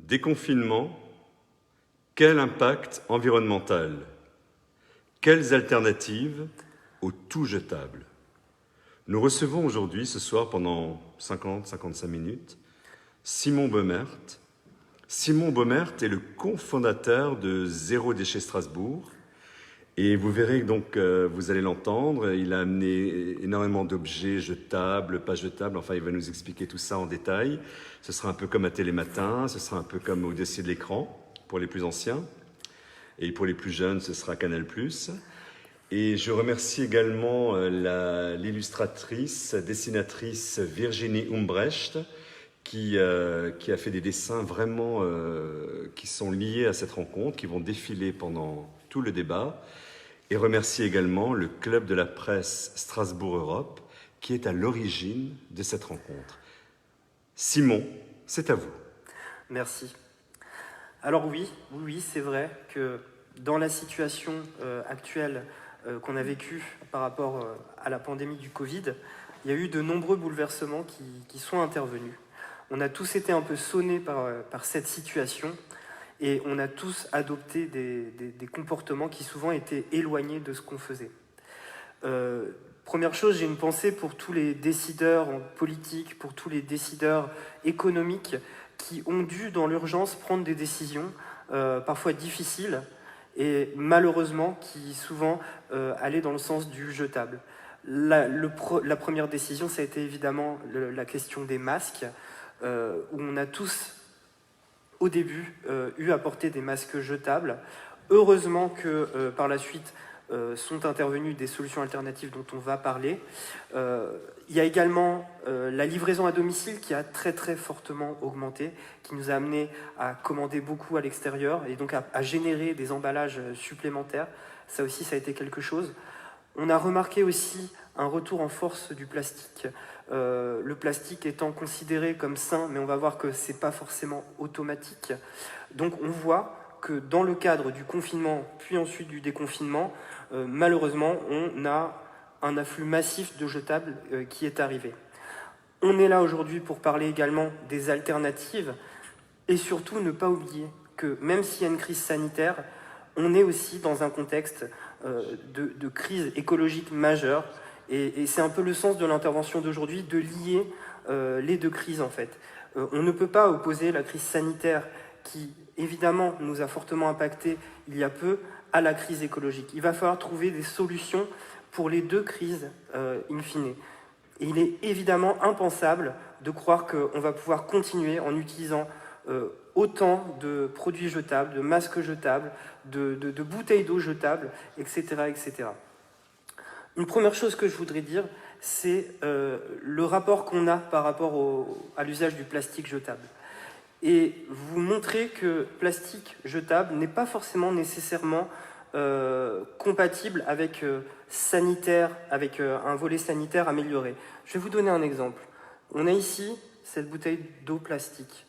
Déconfinement, quel impact environnemental? Quelles alternatives au tout jetable? Nous recevons aujourd'hui, ce soir, pendant 50-55 minutes, Simon Baumert. Simon Baumert est le cofondateur de Zéro Déchet Strasbourg. Et vous verrez donc, vous allez l'entendre, il a amené énormément d'objets jetables, pas jetables, enfin il va nous expliquer tout ça en détail. Ce sera un peu comme à Télématin, ce sera un peu comme au dossier de l'écran pour les plus anciens. Et pour les plus jeunes, ce sera Canal+. Et je remercie également l'illustratrice, dessinatrice Virginie Umbrecht, qui a fait des dessins vraiment qui sont liés à cette rencontre, qui vont défiler pendant tout le débat. Et remercie également le Club de la presse Strasbourg-Europe, qui est à l'origine de cette rencontre. Simon, c'est à vous. Merci. Alors oui, c'est vrai que dans la situation actuelle qu'on a vécue par rapport à la pandémie du Covid, il y a eu de nombreux bouleversements qui sont intervenus. On a tous été un peu sonnés par cette situation et on a tous adopté des comportements qui souvent étaient éloignés de ce qu'on faisait. Première chose, j'ai une pensée pour tous les décideurs politiques, pour tous les décideurs économiques qui ont dû, dans l'urgence, prendre des décisions parfois difficiles et malheureusement qui souvent allaient dans le sens du jetable. La première décision, ça a été évidemment la question des masques, où on a tous, au début, eu à porter des masques jetables. Heureusement que par la suite sont intervenues des solutions alternatives dont on va parler. Il y a également la livraison à domicile qui a très fortement augmenté, qui nous a amené à commander beaucoup à l'extérieur et donc à générer des emballages supplémentaires. Ça aussi, ça a été quelque chose. On a remarqué aussi un retour en force du plastique. Le plastique étant considéré comme sain, mais on va voir que ce n'est pas forcément automatique. Donc on voit que dans le cadre du confinement, puis ensuite du déconfinement, malheureusement, on a un afflux massif de jetables qui est arrivé. On est là aujourd'hui pour parler également des alternatives et surtout ne pas oublier que même s'il y a une crise sanitaire, on est aussi dans un contexte de crise écologique majeure et c'est un peu le sens de l'intervention d'aujourd'hui, de lier les deux crises en fait. On ne peut pas opposer la crise sanitaire qui évidemment nous a fortement impacté il y a peu à la crise écologique. Il va falloir trouver des solutions pour les deux crises in fine. Et il est évidemment impensable de croire qu'on va pouvoir continuer en utilisant autant de produits jetables, de masques jetables, de bouteilles d'eau jetables, etc., etc. Une première chose que je voudrais dire, c'est le rapport qu'on a par rapport à l'usage du plastique jetable. Et vous montrer que plastique jetable n'est pas forcément nécessairement compatible avec sanitaire, avec un volet sanitaire amélioré. Je vais vous donner un exemple. On a ici cette bouteille d'eau plastique.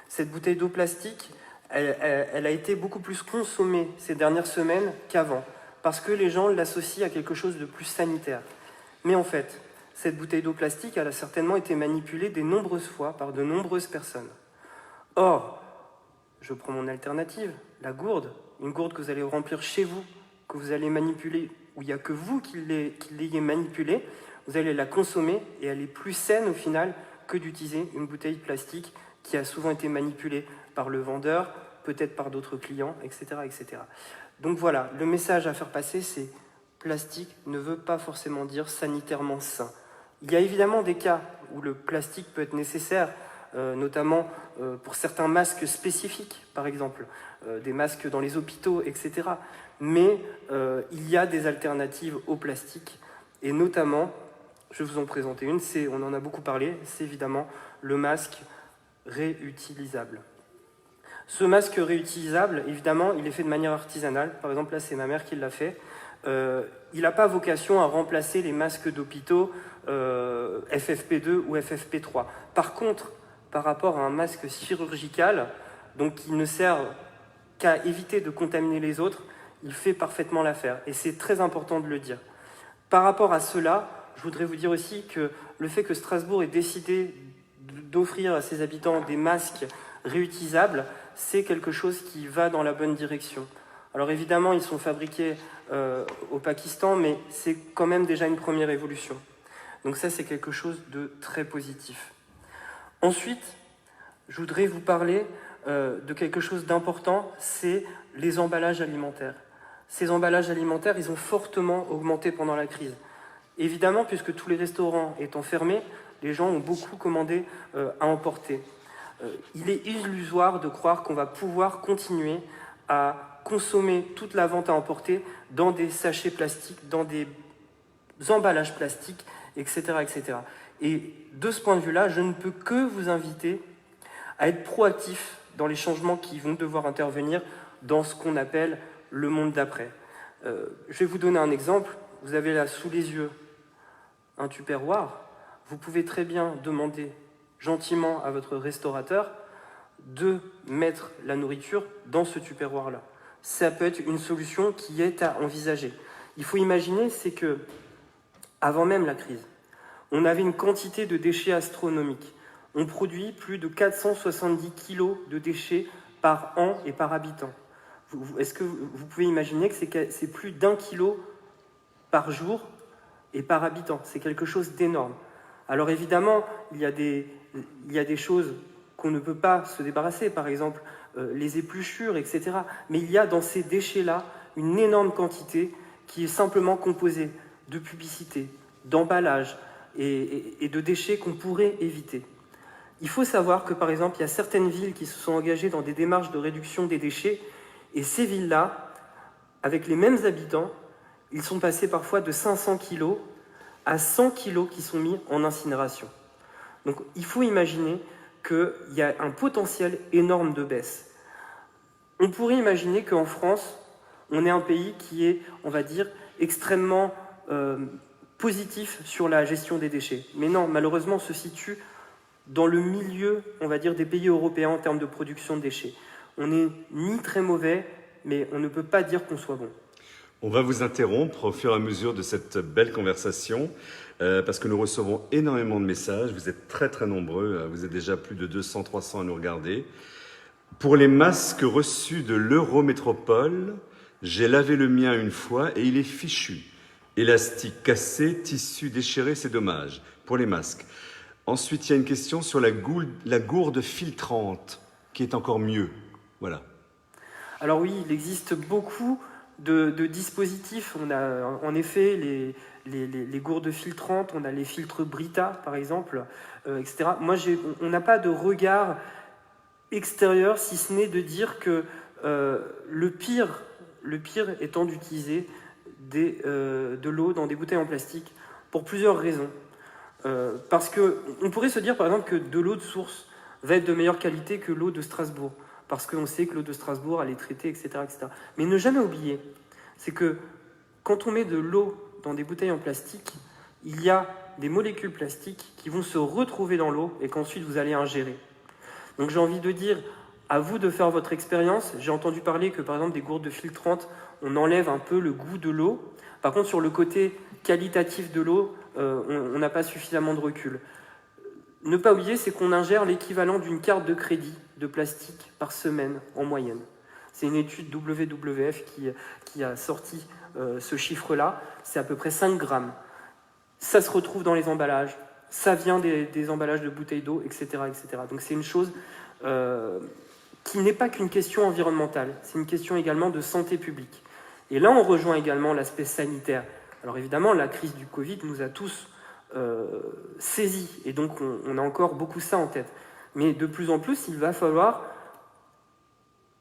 Cette bouteille d'eau plastique, elle a été beaucoup plus consommée ces dernières semaines qu'avant, parce que les gens l'associent à quelque chose de plus sanitaire. Mais en fait, cette bouteille d'eau plastique, elle a certainement été manipulée de nombreuses fois par de nombreuses personnes. Or, je prends mon alternative, la gourde, une gourde que vous allez remplir chez vous, que vous allez manipuler, où il n'y a que vous qui l'ayez manipulée, vous allez la consommer et elle est plus saine au final que d'utiliser une bouteille plastique qui a souvent été manipulée par le vendeur, peut-être par d'autres clients, etc., etc. Donc voilà, le message à faire passer, c'est plastique ne veut pas forcément dire sanitairement sain. Il y a évidemment des cas où le plastique peut être nécessaire, notamment pour certains masques spécifiques, par exemple, des masques dans les hôpitaux, etc. Mais il y a des alternatives au plastique, et notamment, je vais vous en présenter une, on en a beaucoup parlé, c'est évidemment le masque réutilisable. Ce masque réutilisable, évidemment, il est fait de manière artisanale. Par exemple, là, c'est ma mère qui l'a fait. Il n'a pas vocation à remplacer les masques d'hôpitaux FFP2 ou FFP3. Par contre, par rapport à un masque chirurgical, donc qui ne sert qu'à éviter de contaminer les autres, il fait parfaitement l'affaire. Et c'est très important de le dire. Par rapport à cela, je voudrais vous dire aussi que le fait que Strasbourg ait décidé d'offrir à ses habitants des masques réutilisables, c'est quelque chose qui va dans la bonne direction. Alors évidemment, ils sont fabriqués au Pakistan, mais c'est quand même déjà une première évolution. Donc ça, c'est quelque chose de très positif. Ensuite, je voudrais vous parler de quelque chose d'important, c'est les emballages alimentaires. Ces emballages alimentaires, ils ont fortement augmenté pendant la crise. Évidemment, puisque tous les restaurants étant fermés, les gens ont beaucoup commandé à emporter. Il est illusoire de croire qu'on va pouvoir continuer à consommer toute la vente à emporter dans des sachets plastiques, dans des emballages plastiques, etc., etc. Et de ce point de vue-là, je ne peux que vous inviter à être proactif dans les changements qui vont devoir intervenir dans ce qu'on appelle le monde d'après. Je vais vous donner un exemple. Vous avez là sous les yeux un tupperware. Vous pouvez très bien demander gentiment à votre restaurateur de mettre la nourriture dans ce tupperware-là. Ça peut être une solution qui est à envisager. Il faut imaginer, c'est que, avant même la crise, on avait une quantité de déchets astronomique. On produit plus de 470 kg de déchets par an et par habitant. Est-ce que vous pouvez imaginer que c'est plus d'1 kilo par jour et par habitant? C'est quelque chose d'énorme. Alors évidemment, il y a des choses qu'on ne peut pas se débarrasser, par exemple les épluchures, etc. Mais il y a dans ces déchets-là une énorme quantité qui est simplement composée de publicité, d'emballage et de déchets qu'on pourrait éviter. Il faut savoir que, par exemple, il y a certaines villes qui se sont engagées dans des démarches de réduction des déchets, et ces villes-là, avec les mêmes habitants, ils sont passés parfois de 500 kg à 100 kg qui sont mis en incinération. Donc il faut imaginer qu'il y a un potentiel énorme de baisse. On pourrait imaginer qu'en France, on est un pays qui est, on va dire, extrêmement positif sur la gestion des déchets. Mais non, malheureusement, on se situe dans le milieu, on va dire, des pays européens en termes de production de déchets. On n'est ni très mauvais, mais on ne peut pas dire qu'on soit bon. On va vous interrompre au fur et à mesure de cette belle conversation parce que nous recevons énormément de messages. Vous êtes très très nombreux, vous êtes déjà plus de 200-300 à nous regarder. Pour les masques reçus de l'Eurométropole, j'ai lavé le mien une fois et il est fichu. Élastique cassé, tissu déchiré, c'est dommage. Pour les masques. Ensuite, il y a une question sur la gourde filtrante, qui est encore mieux. Voilà. Alors oui, il existe beaucoup de dispositifs. On a en effet les gourdes filtrantes, on a les filtres Brita, par exemple, etc. Moi, on n'a pas de regard extérieur, si ce n'est de dire que le pire étant d'utiliser de l'eau dans des bouteilles en plastique, pour plusieurs raisons. Parce qu'on pourrait se dire par exemple que de l'eau de source va être de meilleure qualité que l'eau de Strasbourg, parce qu'on sait que l'eau de Strasbourg elle est traitée, etc., etc. Mais ne jamais oublier, c'est que quand on met de l'eau dans des bouteilles en plastique, il y a des molécules plastiques qui vont se retrouver dans l'eau et qu'ensuite vous allez ingérer. Donc j'ai envie de dire, à vous de faire votre expérience. J'ai entendu parler que par exemple des gourdes filtrantes, on enlève un peu le goût de l'eau. Par contre sur le côté qualitatif de l'eau, on n'a pas suffisamment de recul. Ne pas oublier, c'est qu'on ingère l'équivalent d'une carte de crédit de plastique par semaine en moyenne. C'est une étude WWF qui a sorti ce chiffre-là. C'est à peu près 5 grammes. Ça se retrouve dans les emballages. Ça vient des emballages de bouteilles d'eau, etc., etc. Donc c'est une chose qui n'est pas qu'une question environnementale. C'est une question également de santé publique. Et là, on rejoint également l'aspect sanitaire. Alors évidemment, la crise du Covid nous a tous saisis, et donc on a encore beaucoup ça en tête. Mais de plus en plus, il va falloir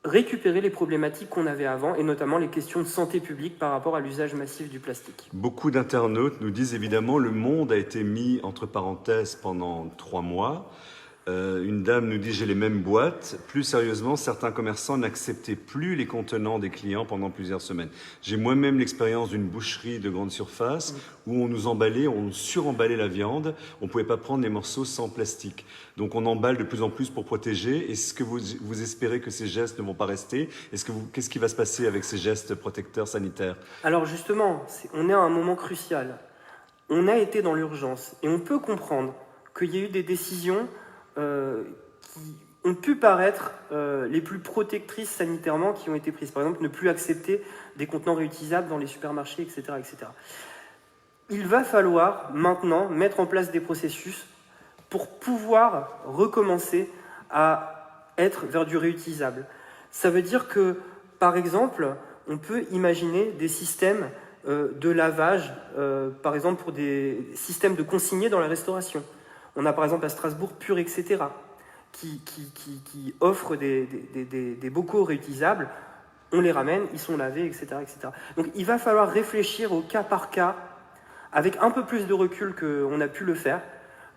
récupérer les problématiques qu'on avait avant, et notamment les questions de santé publique par rapport à l'usage massif du plastique. Beaucoup d'internautes nous disent évidemment le monde a été mis entre parenthèses pendant 3 mois. Une dame nous dit « j'ai les mêmes boîtes ». Plus sérieusement, certains commerçants n'acceptaient plus les contenants des clients pendant plusieurs semaines. J'ai moi-même l'expérience d'une boucherie de grande surface où on nous emballait, on suremballait la viande. On ne pouvait pas prendre les morceaux sans plastique. Donc on emballe de plus en plus pour protéger. Est-ce que vous espérez que ces gestes ne vont pas rester? Qu'est-ce qui va se passer avec ces gestes protecteurs sanitaires? Alors justement, on est à un moment crucial. On a été dans l'urgence et on peut comprendre qu'il y ait eu des décisions qui ont pu paraître les plus protectrices sanitairement qui ont été prises. Par exemple, ne plus accepter des contenants réutilisables dans les supermarchés, etc., etc. Il va falloir maintenant mettre en place des processus pour pouvoir recommencer à être vers du réutilisable. Ça veut dire que, par exemple, on peut imaginer des systèmes de lavage, par exemple pour des systèmes de consignés dans la restauration. On a par exemple à Strasbourg Pur, etc., qui offrent des bocaux réutilisables. On les ramène, ils sont lavés, etc., etc. Donc il va falloir réfléchir au cas par cas, avec un peu plus de recul qu'on a pu le faire.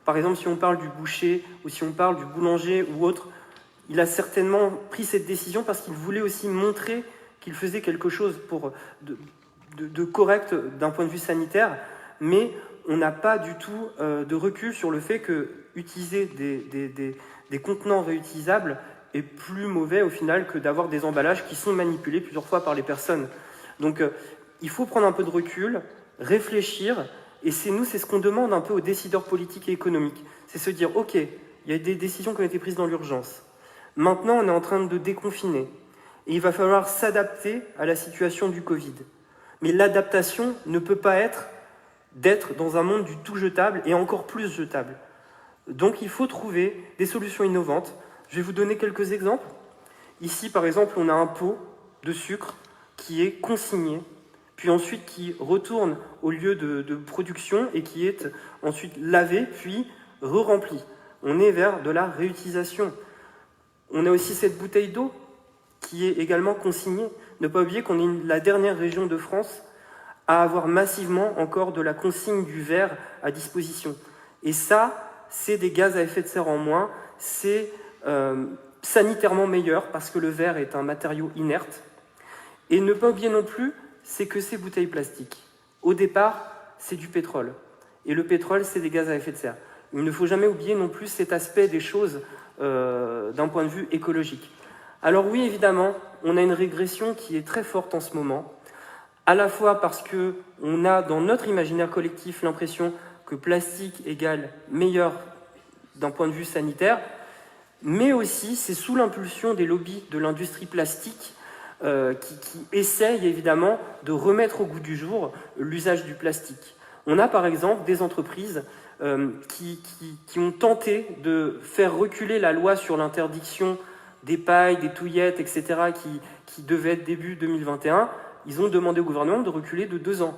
Par exemple, si on parle du boucher ou si on parle du boulanger ou autre, il a certainement pris cette décision parce qu'il voulait aussi montrer qu'il faisait quelque chose de correct d'un point de vue sanitaire, mais on n'a pas du tout de recul sur le fait que utiliser des contenants réutilisables est plus mauvais au final que d'avoir des emballages qui sont manipulés plusieurs fois par les personnes. Donc il faut prendre un peu de recul, réfléchir, et c'est ce qu'on demande un peu aux décideurs politiques et économiques. C'est se dire, ok, il y a des décisions qui ont été prises dans l'urgence. Maintenant, on est en train de déconfiner. Et il va falloir s'adapter à la situation du Covid. Mais l'adaptation ne peut pas être d'être dans un monde du tout jetable et encore plus jetable. Donc il faut trouver des solutions innovantes. Je vais vous donner quelques exemples. Ici, par exemple, on a un pot de sucre qui est consigné, puis ensuite qui retourne au lieu de production et qui est ensuite lavé, puis re-rempli. On est vers de la réutilisation. On a aussi cette bouteille d'eau qui est également consignée. Ne pas oublier qu'on est la dernière région de France à avoir massivement encore de la consigne du verre à disposition. Et ça, c'est des gaz à effet de serre en moins, c'est sanitairement meilleur parce que le verre est un matériau inerte. Et ne pas oublier non plus, c'est que ces bouteilles plastiques, au départ, c'est du pétrole. Et le pétrole, c'est des gaz à effet de serre. Il ne faut jamais oublier non plus cet aspect des choses d'un point de vue écologique. Alors oui, évidemment, on a une régression qui est très forte en ce moment, à la fois parce qu'on a dans notre imaginaire collectif l'impression que plastique égale meilleur d'un point de vue sanitaire, mais aussi c'est sous l'impulsion des lobbies de l'industrie plastique qui essayent évidemment de remettre au goût du jour l'usage du plastique. On a par exemple des entreprises qui ont tenté de faire reculer la loi sur l'interdiction des pailles, des touillettes, etc., qui devait être début 2021. Ils ont demandé au gouvernement de reculer de 2 ans,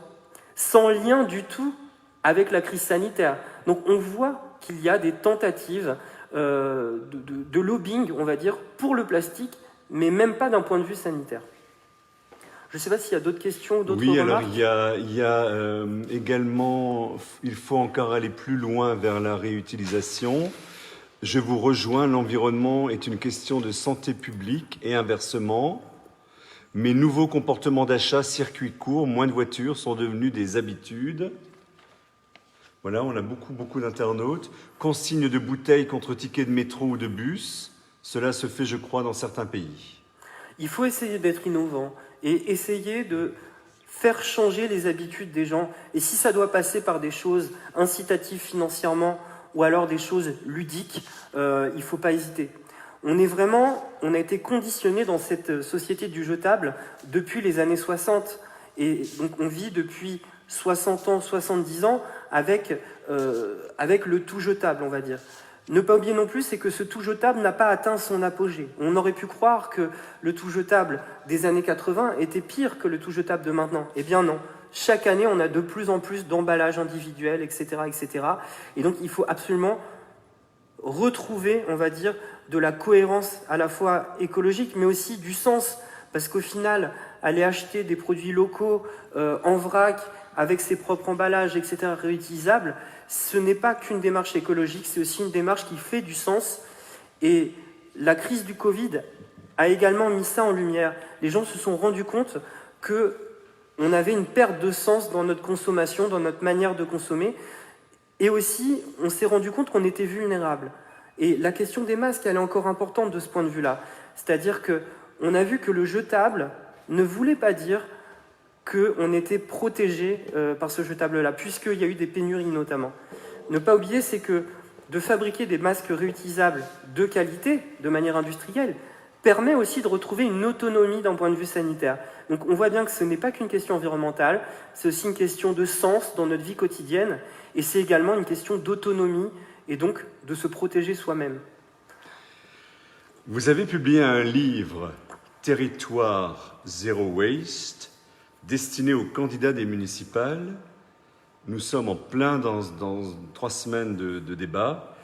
sans lien du tout avec la crise sanitaire. Donc on voit qu'il y a des tentatives de lobbying, on va dire, pour le plastique, mais même pas d'un point de vue sanitaire. Je ne sais pas s'il y a d'autres questions ou d'autres remarques. Oui, alors il y a également, il faut encore aller plus loin vers la réutilisation. Je vous rejoins, l'environnement est une question de santé publique et inversement. Mes nouveaux comportements d'achat, circuits courts, moins de voitures sont devenus des habitudes. Voilà, on a beaucoup d'internautes. Consigne de bouteilles contre tickets de métro ou de bus. Cela se fait, je crois, dans certains pays. Il faut essayer d'être innovant et essayer de faire changer les habitudes des gens. Et si ça doit passer par des choses incitatives financièrement ou alors des choses ludiques, il ne faut pas hésiter. On a été conditionné dans cette société du jetable depuis les années 60. Et donc on vit depuis 60 ans, 70 ans avec le tout jetable, on va dire. Ne pas oublier non plus, c'est que ce tout jetable n'a pas atteint son apogée. On aurait pu croire que le tout jetable des années 80 était pire que le tout jetable de maintenant. Eh bien non. Chaque année, on a de plus en plus d'emballages individuels, etc., etc. Et donc, il faut absolument retrouver, on va dire, de la cohérence à la fois écologique, mais aussi du sens. Parce qu'au final, aller acheter des produits locaux en vrac, avec ses propres emballages, etc., réutilisables, ce n'est pas qu'une démarche écologique, c'est aussi une démarche qui fait du sens. Et la crise du Covid a également mis ça en lumière. Les gens se sont rendus compte qu'on avait une perte de sens dans notre consommation, dans notre manière de consommer. Et aussi, on s'est rendu compte qu'on était vulnérable. Et la question des masques, elle est encore importante de ce point de vue-là. C'est-à-dire qu'on a vu que le jetable ne voulait pas dire qu'on était protégé par ce jetable-là, puisqu'il y a eu des pénuries notamment. Ne pas oublier, c'est que de fabriquer des masques réutilisables de qualité, de manière industrielle, permet aussi de retrouver une autonomie d'un point de vue sanitaire. Donc on voit bien que ce n'est pas qu'une question environnementale, c'est aussi une question de sens dans notre vie quotidienne, et c'est également une question d'autonomie, et donc de se protéger soi-même. Vous avez publié un livre, Territoire Zero Waste, destiné aux candidats des municipales. Nous sommes en plein dans 3 semaines de débat.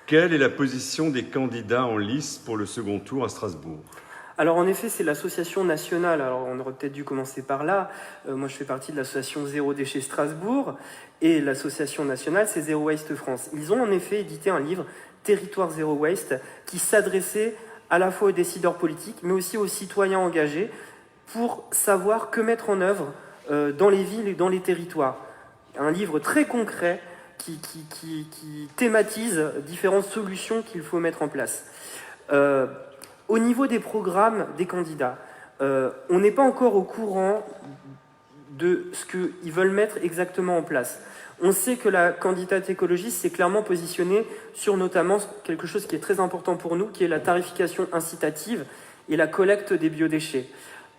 Quelle est la position des candidats en lice pour le second tour à Strasbourg ? Alors en effet, c'est l'association nationale, alors on aurait peut-être dû commencer par là. Moi je fais partie de l'association Zéro Déchet Strasbourg, et l'association nationale c'est Zero Waste France. Ils ont en effet édité un livre, Territoire Zero Waste, qui s'adressait à la fois aux décideurs politiques, mais aussi aux citoyens engagés, pour savoir que mettre en œuvre dans les villes et dans les territoires. Un livre très concret qui thématise différentes solutions qu'il faut mettre en place. Au niveau des programmes des candidats, on n'est pas encore au courant de ce qu'ils veulent mettre exactement en place. On sait que la candidate écologiste s'est clairement positionnée sur notamment quelque chose qui est très important pour nous, qui est la tarification incitative et la collecte des biodéchets.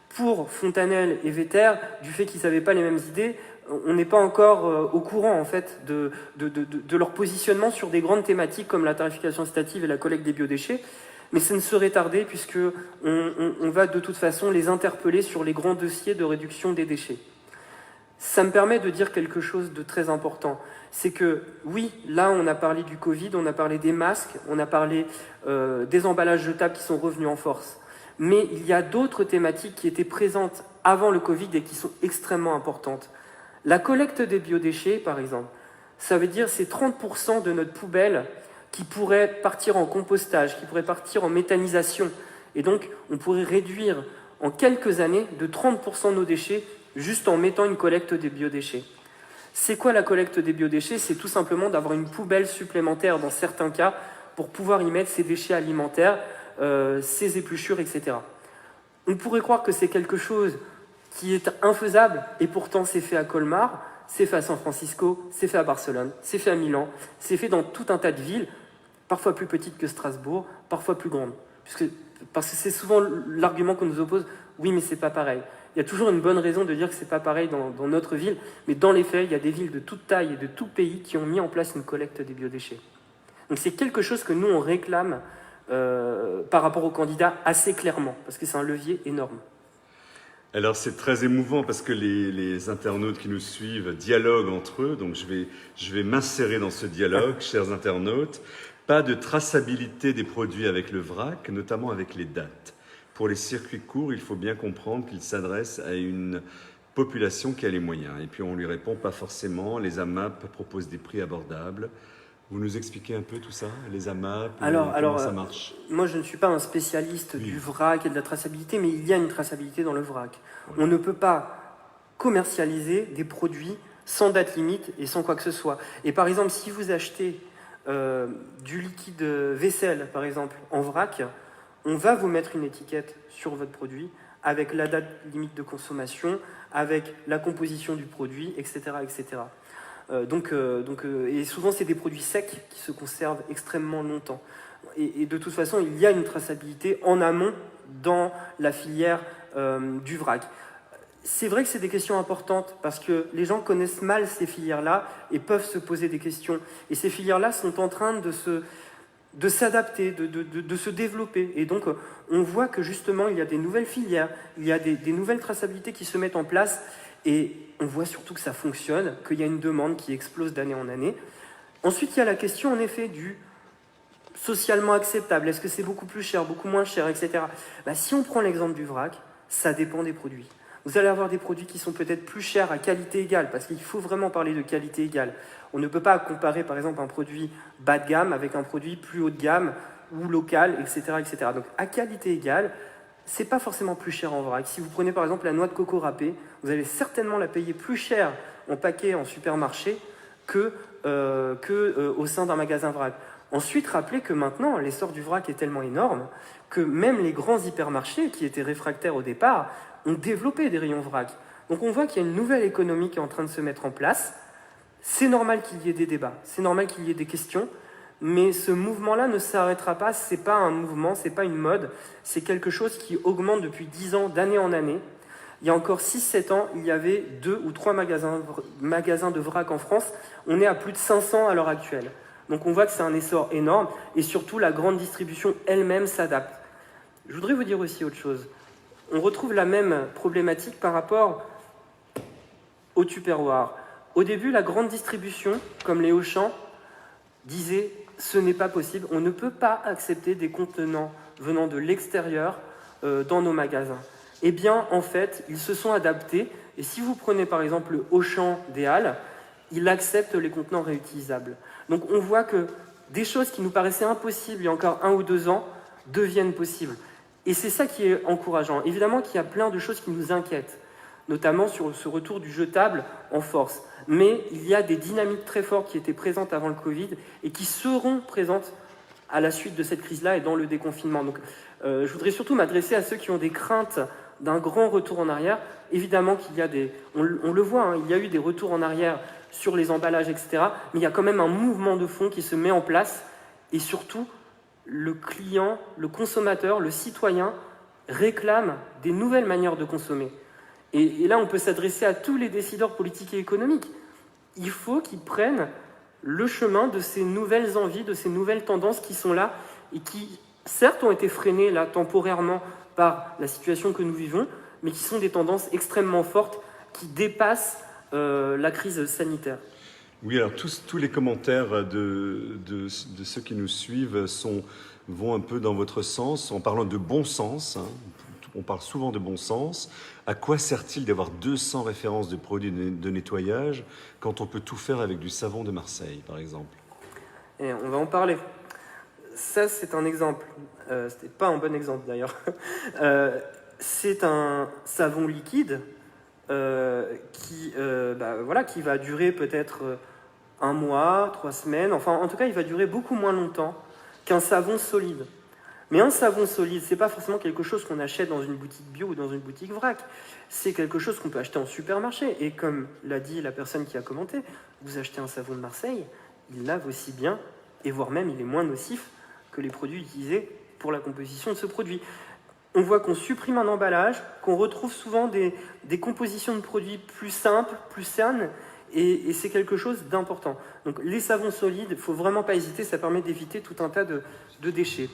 Pour Fontanelle et Vetter, du fait qu'ils n'avaient pas les mêmes idées, on n'est pas encore au courant en fait de leur positionnement sur des grandes thématiques comme la tarification incitative et la collecte des biodéchets, mais ça ne serait tardé puisque on va de toute façon les interpeller sur les grands dossiers de réduction des déchets. Ça me permet de dire quelque chose de très important, c'est que oui, là on a parlé du Covid, on a parlé des masques, on a parlé des emballages jetables qui sont revenus en force, mais il y a d'autres thématiques qui étaient présentes avant le Covid et qui sont extrêmement importantes. La collecte des biodéchets, par exemple, ça veut dire c'est 30% de notre poubelle qui pourrait partir en compostage, qui pourrait partir en méthanisation. Et donc, on pourrait réduire en quelques années de 30% nos déchets juste en mettant une collecte des biodéchets. C'est quoi la collecte des biodéchets ? C'est tout simplement d'avoir une poubelle supplémentaire dans certains cas pour pouvoir y mettre ses déchets alimentaires, ses épluchures, etc. On pourrait croire que c'est quelque chose qui est infaisable, et pourtant c'est fait à Colmar, c'est fait à San Francisco, c'est fait à Barcelone, c'est fait à Milan, c'est fait dans tout un tas de villes, parfois plus petites que Strasbourg, parfois plus grandes. Parce que c'est souvent l'argument qu'on nous oppose, oui mais c'est pas pareil. Il y a toujours une bonne raison de dire que c'est pas pareil dans notre ville, mais dans les faits, il y a des villes de toute taille et de tout pays qui ont mis en place une collecte des biodéchets. Donc c'est quelque chose que nous on réclame par rapport aux candidats assez clairement, parce que c'est un levier énorme. Alors c'est très émouvant parce que les internautes qui nous suivent dialoguent entre eux, donc je vais m'insérer dans ce dialogue, chers internautes. Pas de traçabilité des produits avec le vrac, notamment avec les dates. Pour les circuits courts, il faut bien comprendre qu'il s'adresse à une population qui a les moyens. Et puis on lui répond pas forcément, les AMAP proposent des prix abordables. Vous nous expliquez un peu tout ça, les AMAP, comment ça marche ? Moi, je ne suis pas un spécialiste du vrac et de la traçabilité, mais il y a une traçabilité dans le vrac. Oui. On ne peut pas commercialiser des produits sans date limite et sans quoi que ce soit. Et par exemple, si vous achetez du liquide vaisselle, par exemple, en vrac, on va vous mettre une étiquette sur votre produit avec la date limite de consommation, avec la composition du produit, etc., etc. Et souvent, c'est des produits secs qui se conservent extrêmement longtemps. Et de toute façon, il y a une traçabilité en amont dans la filière du vrac. C'est vrai que c'est des questions importantes parce que les gens connaissent mal ces filières-là et peuvent se poser des questions. Et ces filières-là sont en train de s'adapter, de se développer. Et donc, on voit que justement, il y a des nouvelles filières, il y a des nouvelles traçabilités qui se mettent en place. Et on voit surtout que ça fonctionne, qu'il y a une demande qui explose d'année en année. Ensuite, il y a la question, en effet, du socialement acceptable. Est-ce que c'est beaucoup plus cher, beaucoup moins cher, etc. Si on prend l'exemple du vrac, ça dépend des produits. Vous allez avoir des produits qui sont peut-être plus chers à qualité égale, parce qu'il faut vraiment parler de qualité égale. On ne peut pas comparer, par exemple, un produit bas de gamme avec un produit plus haut de gamme ou local, etc., etc. Donc, à qualité égale, c'est pas forcément plus cher en vrac. Si vous prenez par exemple la noix de coco râpée, vous allez certainement la payer plus cher en paquet en supermarché que au sein d'un magasin vrac. Ensuite, rappelez que maintenant, l'essor du vrac est tellement énorme que même les grands hypermarchés, qui étaient réfractaires au départ, ont développé des rayons vrac. Donc on voit qu'il y a une nouvelle économie qui est en train de se mettre en place. C'est normal qu'il y ait des débats, c'est normal qu'il y ait des questions, Mais ce mouvement-là ne s'arrêtera pas, c'est pas un mouvement, c'est pas une mode, c'est quelque chose qui augmente depuis 10 ans, d'année en année. Il y a encore 6-7 ans, il y avait 2 ou 3 magasins de vrac en France. On est à plus de 500 à l'heure actuelle. Donc on voit que c'est un essor énorme, et surtout la grande distribution elle-même s'adapte. Je voudrais vous dire aussi autre chose. On retrouve la même problématique par rapport au Tupperware. Au début, la grande distribution, comme les Auchan, disait « ce n'est pas possible, on ne peut pas accepter des contenants venant de l'extérieur dans nos magasins ». Eh bien, en fait, ils se sont adaptés, et si vous prenez par exemple le Auchan des Halles, il accepte les contenants réutilisables. Donc on voit que des choses qui nous paraissaient impossibles il y a encore 1 ou 2 ans deviennent possibles. Et c'est ça qui est encourageant. Évidemment qu'il y a plein de choses qui nous inquiètent, notamment sur ce retour du jetable en force. Mais il y a des dynamiques très fortes qui étaient présentes avant le Covid et qui seront présentes à la suite de cette crise-là et dans le déconfinement. Donc je voudrais surtout m'adresser à ceux qui ont des craintes d'un grand retour en arrière. Évidemment qu'il y a des... On le voit, hein, il y a eu des retours en arrière sur les emballages, etc. Mais il y a quand même un mouvement de fond qui se met en place. Et surtout, le client, le consommateur, le citoyen réclame des nouvelles manières de consommer. Et là, on peut s'adresser à tous les décideurs politiques et économiques. Il faut qu'ils prennent le chemin de ces nouvelles envies, de ces nouvelles tendances qui sont là et qui, certes, ont été freinées là temporairement par la situation que nous vivons, mais qui sont des tendances extrêmement fortes qui dépassent la crise sanitaire. Oui, alors tous les commentaires de ceux qui nous suivent vont un peu dans votre sens, en parlant de bon sens. Hein. On parle souvent de bon sens. À quoi sert-il d'avoir 200 références de produits de nettoyage quand on peut tout faire avec du savon de Marseille, par exemple? Et on va en parler. Ça, c'est un exemple. C'était pas un bon exemple, d'ailleurs. C'est un savon liquide qui va durer peut-être 1 mois, 3 semaines. Enfin, en tout cas, il va durer beaucoup moins longtemps qu'un savon solide. Mais un savon solide, c'est pas forcément quelque chose qu'on achète dans une boutique bio ou dans une boutique vrac. C'est quelque chose qu'on peut acheter en supermarché. Et comme l'a dit la personne qui a commenté, vous achetez un savon de Marseille, il lave aussi bien, et voire même il est moins nocif que les produits utilisés pour la composition de ce produit. On voit qu'on supprime un emballage, qu'on retrouve souvent des compositions de produits plus simples, plus saines, et c'est quelque chose d'important. Donc les savons solides, il ne faut vraiment pas hésiter, ça permet d'éviter tout un tas de déchets.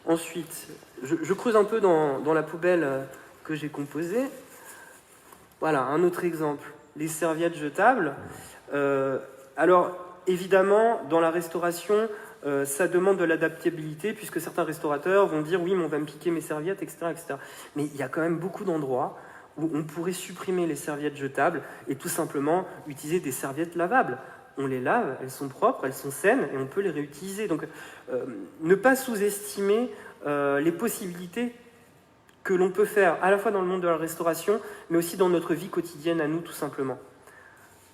Ensuite, je creuse un peu dans la poubelle que j'ai composée. Voilà, un autre exemple, les serviettes jetables. Alors, évidemment, dans la restauration, ça demande de l'adaptabilité, puisque certains restaurateurs vont dire « oui, mais on va me piquer mes serviettes, etc. etc. » Mais il y a quand même beaucoup d'endroits où on pourrait supprimer les serviettes jetables et tout simplement utiliser des serviettes lavables. On les lave, elles sont propres, elles sont saines et on peut les réutiliser. Donc, ne pas sous-estimer les possibilités que l'on peut faire à la fois dans le monde de la restauration, mais aussi dans notre vie quotidienne à nous, tout simplement.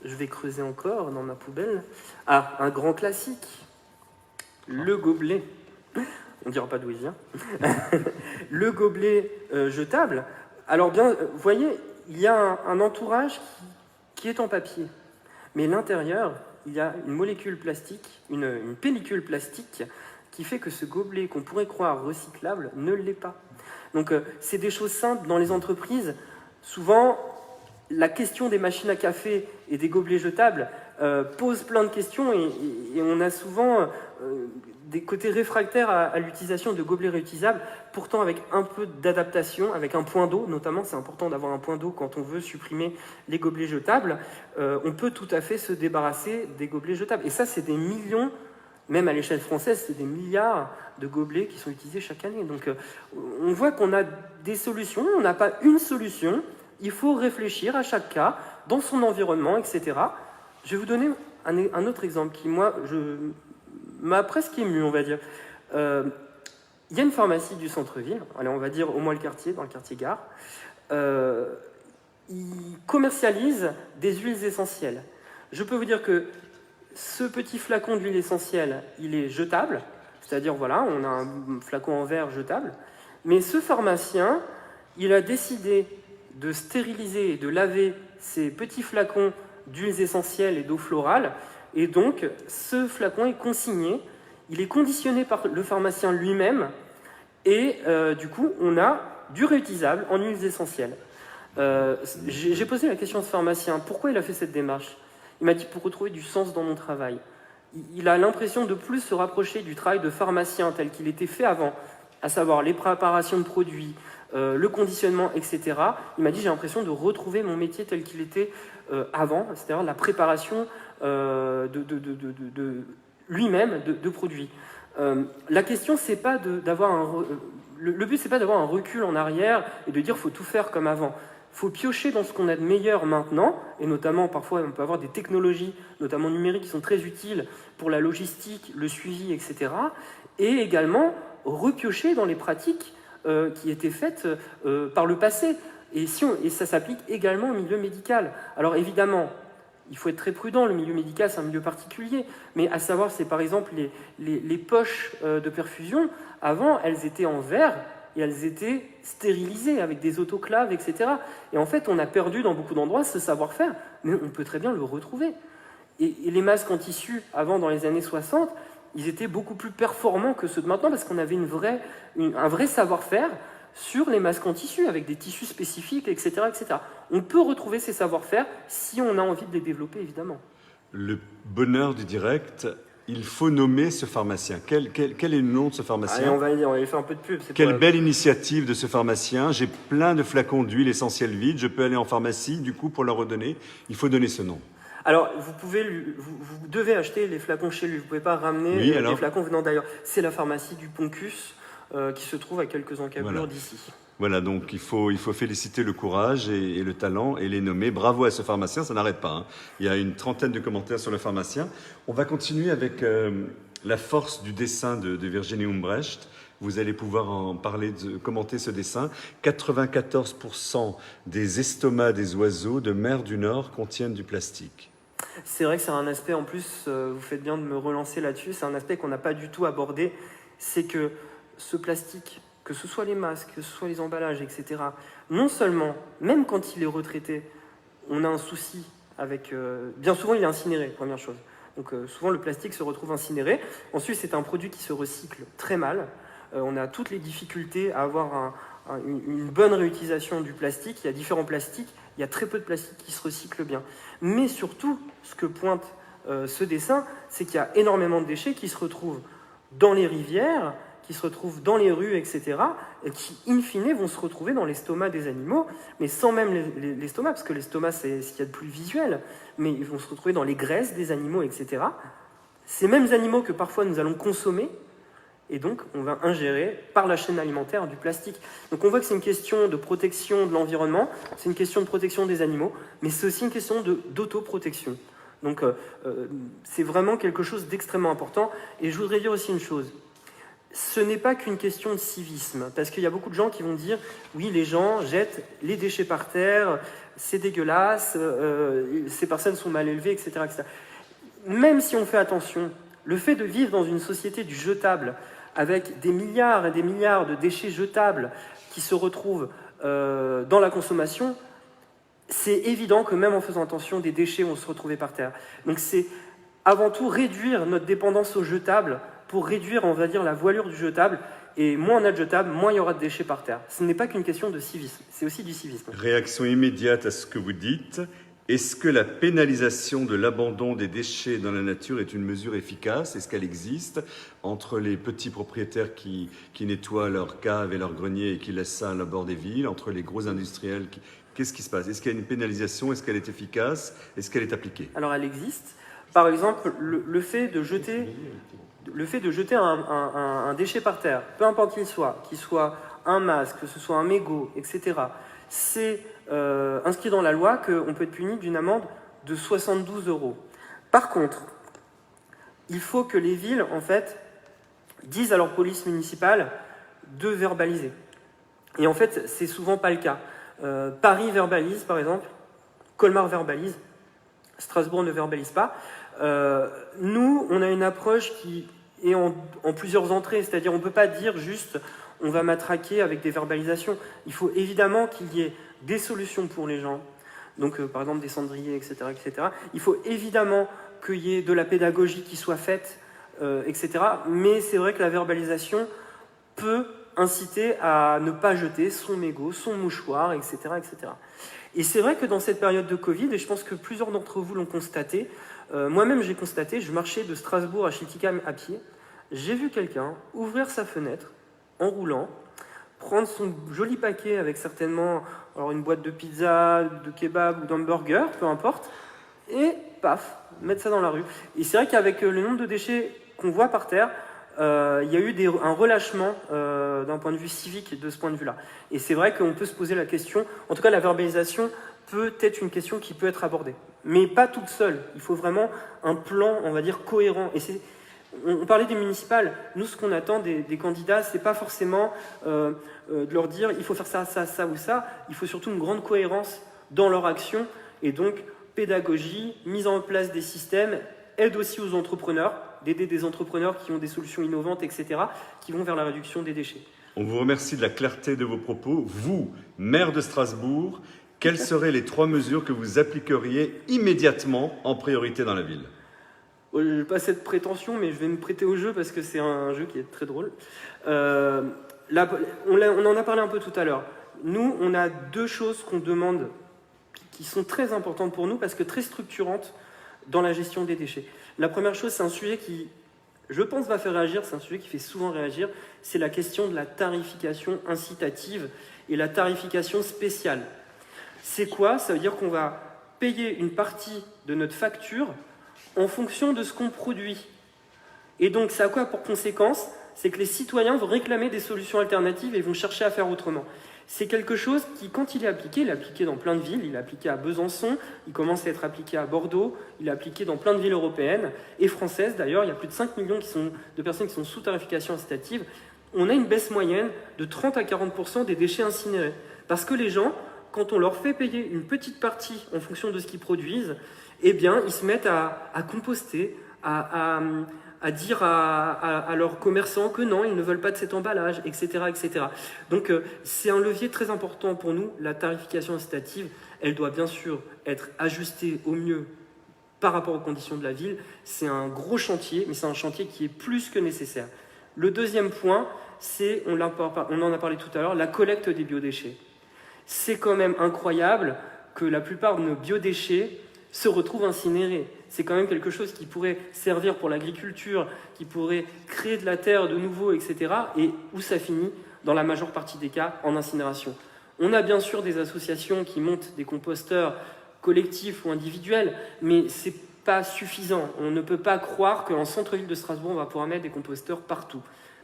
Je vais creuser encore dans ma poubelle. Ah, un grand classique, le gobelet. On ne dira pas d'où il vient. Le gobelet jetable. Alors bien, vous voyez, il y a un entourage qui est en papier. Mais l'intérieur, il y a une molécule plastique, une pellicule plastique, qui fait que ce gobelet qu'on pourrait croire recyclable ne l'est pas. Donc c'est des choses simples dans les entreprises. Souvent, la question des machines à café et des gobelets jetables pose plein de questions et on a souvent des côtés réfractaires à l'utilisation de gobelets réutilisables, pourtant avec un peu d'adaptation, avec un point d'eau notamment, c'est important d'avoir un point d'eau quand on veut supprimer les gobelets jetables, on peut tout à fait se débarrasser des gobelets jetables. Et ça, c'est des millions, même à l'échelle française, c'est des milliards de gobelets qui sont utilisés chaque année. Donc on voit qu'on a des solutions, on n'a pas une solution, il faut réfléchir à chaque cas, dans son environnement, etc. Je vais vous donner un autre exemple qui, moi, m'a presque ému, on va dire. Il y a une pharmacie du centre-ville, allez, on va dire au moins le quartier, dans le quartier Gare. Ils commercialisent des huiles essentielles. Je peux vous dire que ce petit flacon d'huile essentielle, il est jetable, c'est-à-dire, voilà, on a un flacon en verre jetable, mais ce pharmacien, il a décidé de stériliser et de laver ces petits flacons d'huiles essentielles et d'eau florale Et donc, ce flacon est consigné, il est conditionné par le pharmacien lui-même, et du coup, on a du réutilisable en huiles essentielles. J'ai posé la question à ce pharmacien, pourquoi il a fait cette démarche? Il m'a dit, pour retrouver du sens dans mon travail. Il a l'impression de plus se rapprocher du travail de pharmacien tel qu'il était fait avant, à savoir les préparations de produits, le conditionnement, etc. Il m'a dit, j'ai l'impression de retrouver mon métier tel qu'il était avant, c'est-à-dire la préparation de lui-même de produits. La question, c'est pas d'avoir le but, c'est pas d'avoir un recul en arrière et de dire faut tout faire comme avant. Il faut piocher dans ce qu'on a de meilleur maintenant, et notamment parfois on peut avoir des technologies, notamment numériques, qui sont très utiles pour la logistique, le suivi, etc. Et également repiocher dans les pratiques qui étaient faites par le passé. Et ça s'applique également au milieu médical. Alors évidemment, il faut être très prudent, le milieu médical c'est un milieu particulier, mais à savoir c'est par exemple les poches de perfusion, avant elles étaient en verre et elles étaient stérilisées avec des autoclaves, etc. Et en fait on a perdu dans beaucoup d'endroits ce savoir-faire, mais on peut très bien le retrouver. Et les masques en tissu, avant dans les années 60, ils étaient beaucoup plus performants que ceux de maintenant parce qu'on avait un vrai savoir-faire sur les masques en tissu, avec des tissus spécifiques, etc., etc. On peut retrouver ces savoir-faire si on a envie de les développer, évidemment. Le bonheur du direct, il faut nommer ce pharmacien. Quel est le nom de ce pharmacien? Allez, on va lui faire un peu de pub. Quelle belle initiative de ce pharmacien. J'ai plein de flacons d'huile essentielle vide. Je peux aller en pharmacie, du coup, pour leur redonner. Il faut donner ce nom. Alors, vous devez acheter les flacons chez lui. Vous ne pouvez pas ramener les flacons venant d'ailleurs. C'est la pharmacie du Poncus, qui se trouve à quelques encablures d'ici. Voilà, donc il faut féliciter le courage et le talent et les nommer. Bravo à ce pharmacien, ça n'arrête pas. Hein. Il y a une trentaine de commentaires sur le pharmacien. On va continuer avec la force du dessin de Virginie Humbrecht. Vous allez pouvoir en parler, commenter ce dessin. 94% des estomacs des oiseaux de mer du Nord contiennent du plastique. C'est vrai que c'est un aspect, en plus, vous faites bien de me relancer là-dessus, c'est un aspect qu'on n'a pas du tout abordé, c'est que ce plastique, que ce soit les masques, que ce soit les emballages, etc., non seulement, même quand il est retraité, on a un souci avec... bien souvent, il est incinéré, première chose. Donc souvent, le plastique se retrouve incinéré. Ensuite, c'est un produit qui se recycle très mal. On a toutes les difficultés à avoir une bonne réutilisation du plastique. Il y a différents plastiques, il y a très peu de plastique qui se recycle bien. Mais surtout, ce que pointe ce dessin, c'est qu'il y a énormément de déchets qui se retrouvent dans les rivières, qui se retrouvent dans les rues, etc., et qui, in fine, vont se retrouver dans l'estomac des animaux, mais sans même l'estomac, parce que l'estomac, c'est ce qu'il y a de plus visuel, mais ils vont se retrouver dans les graisses des animaux, etc. Ces mêmes animaux que parfois nous allons consommer, et donc on va ingérer par la chaîne alimentaire du plastique. Donc on voit que c'est une question de protection de l'environnement, c'est une question de protection des animaux, mais c'est aussi une question d'autoprotection. Donc c'est vraiment quelque chose d'extrêmement important. Et je voudrais dire aussi une chose, ce n'est pas qu'une question de civisme, parce qu'il y a beaucoup de gens qui vont dire « oui, les gens jettent les déchets par terre, c'est dégueulasse, ces personnes sont mal élevées, etc. etc. » Même si on fait attention, le fait de vivre dans une société du jetable, avec des milliards et des milliards de déchets jetables qui se retrouvent dans la consommation, c'est évident que même en faisant attention, des déchets vont se retrouver par terre. Donc c'est avant tout réduire notre dépendance au jetable pour réduire, on va dire, la voilure du jetable. Et moins on a de jetable, moins il y aura de déchets par terre. Ce n'est pas qu'une question de civisme, c'est aussi du civisme. Réaction immédiate à ce que vous dites. Est-ce que la pénalisation de l'abandon des déchets dans la nature est une mesure efficace? Est-ce qu'elle existe entre les petits propriétaires qui nettoient leurs caves et leurs greniers et qui laissent ça à la bord des villes, entre les gros industriels Qu'est-ce qui se passe? Est-ce qu'il y a une pénalisation? Est-ce qu'elle est efficace? Est-ce qu'elle est appliquée? Alors elle existe. Par exemple, le fait de jeter un déchet par terre, peu importe qu'il soit un masque, que ce soit un mégot, etc., c'est inscrit dans la loi qu'on peut être puni d'une amende de 72 €. Par contre, il faut que les villes, en fait, disent à leur police municipale de verbaliser. Et en fait, c'est souvent pas le cas. Paris verbalise, par exemple, Colmar verbalise, Strasbourg ne verbalise pas. Nous, on a une approche qui est en plusieurs entrées, c'est-à-dire on ne peut pas dire juste on va matraquer avec des verbalisations. Il faut évidemment qu'il y ait des solutions pour les gens, donc par exemple des cendriers, etc., etc. Il faut évidemment qu'il y ait de la pédagogie qui soit faite, etc. Mais c'est vrai que la verbalisation peut inciter à ne pas jeter son mégot, son mouchoir, etc., etc. Et c'est vrai que dans cette période de Covid, et je pense que plusieurs d'entre vous l'ont constaté, moi-même j'ai constaté, je marchais de Strasbourg à Schiltigheim à pied, j'ai vu quelqu'un ouvrir sa fenêtre en roulant, prendre son joli paquet avec certainement alors une boîte de pizza, de kebab ou d'hamburger, peu importe, et paf, mettre ça dans la rue. Et c'est vrai qu'avec le nombre de déchets qu'on voit par terre, il y a eu un relâchement d'un point de vue civique de ce point de vue-là. Et c'est vrai qu'on peut se poser la question, en tout cas la verbalisation peut être une question qui peut être abordée. Mais pas toute seule, il faut vraiment un plan, on va dire, cohérent. Et on parlait des municipales, nous ce qu'on attend des candidats, c'est pas forcément de leur dire il faut faire ça, ça, ça ou ça, il faut surtout une grande cohérence dans leur action, et donc pédagogie, mise en place des systèmes, aide aussi aux entrepreneurs, d'aider des entrepreneurs qui ont des solutions innovantes, etc., qui vont vers la réduction des déchets. On vous remercie de la clarté de vos propos. Vous, maire de Strasbourg, quelles seraient les 3 mesures que vous appliqueriez immédiatement en priorité dans la ville ? Je n'ai pas cette prétention, mais je vais me prêter au jeu parce que c'est un jeu qui est très drôle. Là, on en a parlé un peu tout à l'heure. Nous, on a 2 choses qu'on demande qui sont très importantes pour nous parce que très structurantes dans la gestion des déchets. La première chose, c'est un sujet qui, je pense, va faire réagir, c'est un sujet qui fait souvent réagir, c'est la question de la tarification incitative et la tarification spéciale. C'est quoi ? Ça veut dire qu'on va payer une partie de notre facture en fonction de ce qu'on produit. Et donc, ça a quoi pour conséquence ? C'est que les citoyens vont réclamer des solutions alternatives et vont chercher à faire autrement. C'est quelque chose qui, quand il est appliqué dans plein de villes, il est appliqué à Besançon, il commence à être appliqué à Bordeaux, il est appliqué dans plein de villes européennes et françaises d'ailleurs, il y a plus de 5 millions de personnes qui sont sous tarification incitative. On a une baisse moyenne de 30 à 40% des déchets incinérés. Parce que les gens, quand on leur fait payer une petite partie en fonction de ce qu'ils produisent, eh bien, ils se mettent à composter, à dire à leurs commerçants que non, ils ne veulent pas de cet emballage, etc. etc. Donc, c'est un levier très important pour nous. La tarification incitative, elle doit bien sûr être ajustée au mieux par rapport aux conditions de la ville. C'est un gros chantier, mais c'est un chantier qui est plus que nécessaire. Le deuxième point, c'est, on en a parlé tout à l'heure, la collecte des biodéchets. C'est quand même incroyable que la plupart de nos biodéchets se retrouvent incinérés. C'est quand même quelque chose qui pourrait servir pour l'agriculture, qui pourrait créer de la terre de nouveau, etc. Et où ça finit, dans la majeure partie des cas, en incinération. On a bien sûr des associations qui montent des composteurs collectifs ou individuels, mais c'est pas suffisant. On ne peut pas croire qu'en centre-ville de Strasbourg, on va pouvoir mettre des composteurs partout.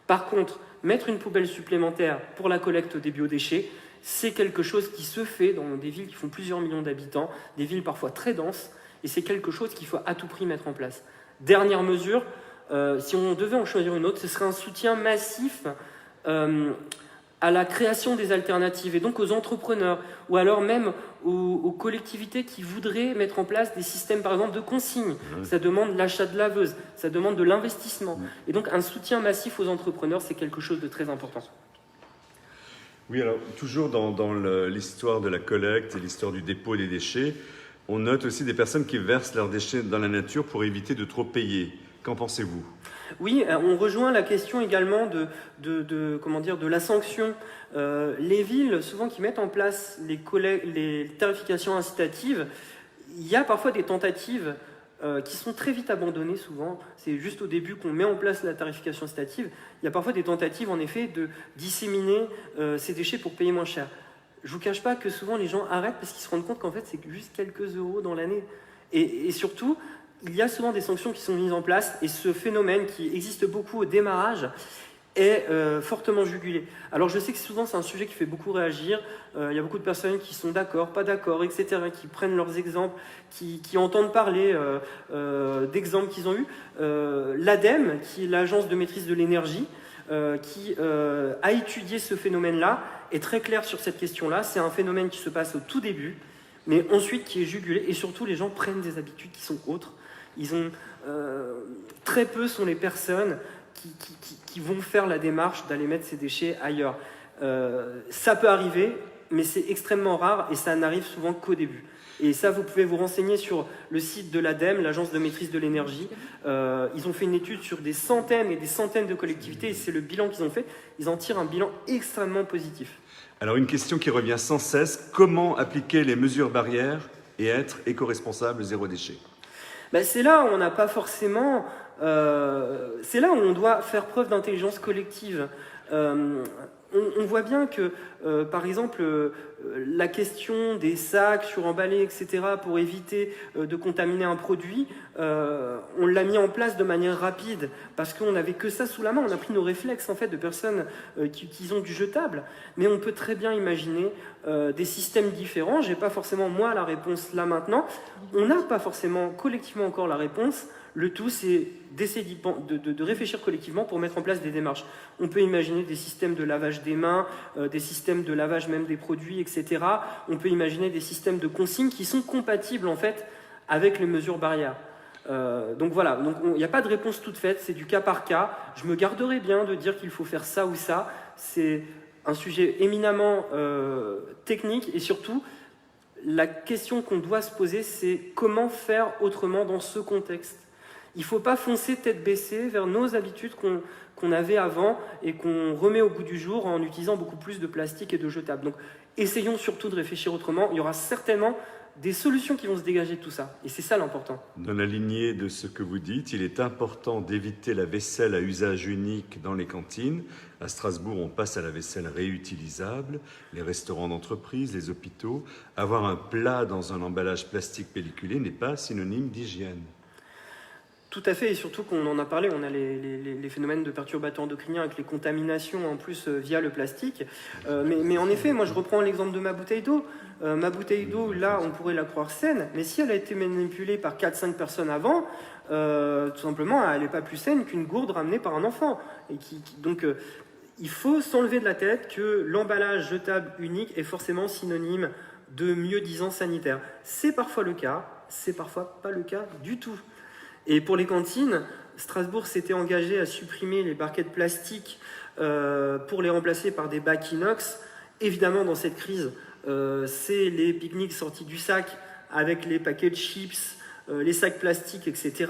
Par contre, mettre une poubelle supplémentaire pour la collecte des biodéchets, c'est quelque chose qui se fait dans des villes qui font plusieurs millions d'habitants, des villes parfois très denses, et c'est quelque chose qu'il faut à tout prix mettre en place. Dernière mesure, si on devait en choisir une autre, ce serait un soutien massif à la création des alternatives, et donc aux entrepreneurs, ou alors même aux collectivités qui voudraient mettre en place des systèmes, par exemple, de consignes. Ça demande l'achat de laveuses, ça demande de l'investissement. Et donc un soutien massif aux entrepreneurs, c'est quelque chose de très important. Oui, alors toujours dans l'histoire de la collecte et l'histoire du dépôt des déchets, on note aussi des personnes qui versent leurs déchets dans la nature pour éviter de trop payer. Qu'en pensez-vous ? Oui, on rejoint la question également de la sanction. Les villes, souvent, qui mettent en place les tarifications incitatives, il y a parfois des tentatives qui sont très vite abandonnées souvent. C'est juste au début qu'on met en place la tarification incitative. Il y a parfois des tentatives, en effet, de disséminer ces déchets pour payer moins cher. Je ne vous cache pas que souvent les gens arrêtent parce qu'ils se rendent compte qu'en fait c'est juste quelques euros dans l'année. Et surtout, il y a souvent des sanctions qui sont mises en place et ce phénomène qui existe beaucoup au démarrage est fortement jugulé. Alors je sais que souvent c'est un sujet qui fait beaucoup réagir, il y a beaucoup de personnes qui sont d'accord, pas d'accord, etc., qui prennent leurs exemples, qui entendent parler d'exemples qu'ils ont eus. L'ADEME, qui est l'agence de maîtrise de l'énergie, qui a étudié ce phénomène-là, est très clair sur cette question-là. C'est un phénomène qui se passe au tout début, mais ensuite qui est jugulé, et surtout les gens prennent des habitudes qui sont autres. Très peu sont les personnes qui vont faire la démarche d'aller mettre ces déchets ailleurs. Ça peut arriver, mais c'est extrêmement rare et ça n'arrive souvent qu'au début. Et ça, vous pouvez vous renseigner sur le site de l'ADEME, l'Agence de maîtrise de l'énergie. Ils ont fait une étude sur des centaines et des centaines de collectivités et c'est le bilan qu'ils ont fait. Ils en tirent un bilan extrêmement positif. Alors une question qui revient sans cesse, comment appliquer les mesures barrières et être éco-responsable zéro déchet? C'est là où on n'a pas forcément... c'est là où on doit faire preuve d'intelligence collective. On voit bien que, par exemple, la question des sacs suremballés, etc., pour éviter de contaminer un produit, on l'a mis en place de manière rapide, parce qu'on n'avait que ça sous la main. On a pris nos réflexes, en fait, de personnes qui utilisent du jetable. Mais on peut très bien imaginer des systèmes différents. Je n'ai pas forcément, moi, la réponse là maintenant. On n'a pas forcément collectivement encore la réponse. Le tout, c'est d'essayer de réfléchir collectivement pour mettre en place des démarches. On peut imaginer des systèmes de lavage des mains, des systèmes de lavage même des produits, etc. On peut imaginer des systèmes de consignes qui sont compatibles, en fait, avec les mesures barrières. Donc voilà, il n'y a pas de réponse toute faite, c'est du cas par cas. Je me garderai bien de dire qu'il faut faire ça ou ça. C'est un sujet éminemment technique et surtout, la question qu'on doit se poser, c'est comment faire autrement dans ce contexte. Il ne faut pas foncer tête baissée vers nos habitudes qu'on avait avant et qu'on remet au goût du jour en utilisant beaucoup plus de plastique et de jetables. Donc, essayons surtout de réfléchir autrement. Il y aura certainement des solutions qui vont se dégager de tout ça. Et c'est ça l'important. Dans la lignée de ce que vous dites, il est important d'éviter la vaisselle à usage unique dans les cantines. À Strasbourg, on passe à la vaisselle réutilisable. Les restaurants d'entreprise, les hôpitaux. Avoir un plat dans un emballage plastique pelliculé n'est pas synonyme d'hygiène. Tout à fait, et surtout qu'on en a parlé, on a les phénomènes de perturbateurs endocriniens avec les contaminations en plus via le plastique. Mais en effet, moi je reprends l'exemple de ma bouteille d'eau. Ma bouteille d'eau, là, on pourrait la croire saine, mais si elle a été manipulée par 4-5 personnes avant, tout simplement, elle n'est pas plus saine qu'une gourde ramenée par un enfant. Donc, il faut s'enlever de la tête que l'emballage jetable unique est forcément synonyme de mieux-disant sanitaire. C'est parfois le cas, c'est parfois pas le cas du tout. Et pour les cantines, Strasbourg s'était engagé à supprimer les barquettes plastiques pour les remplacer par des bacs inox. Évidemment, dans cette crise, c'est les pique-niques sortis du sac avec les paquets de chips, les sacs plastiques, etc.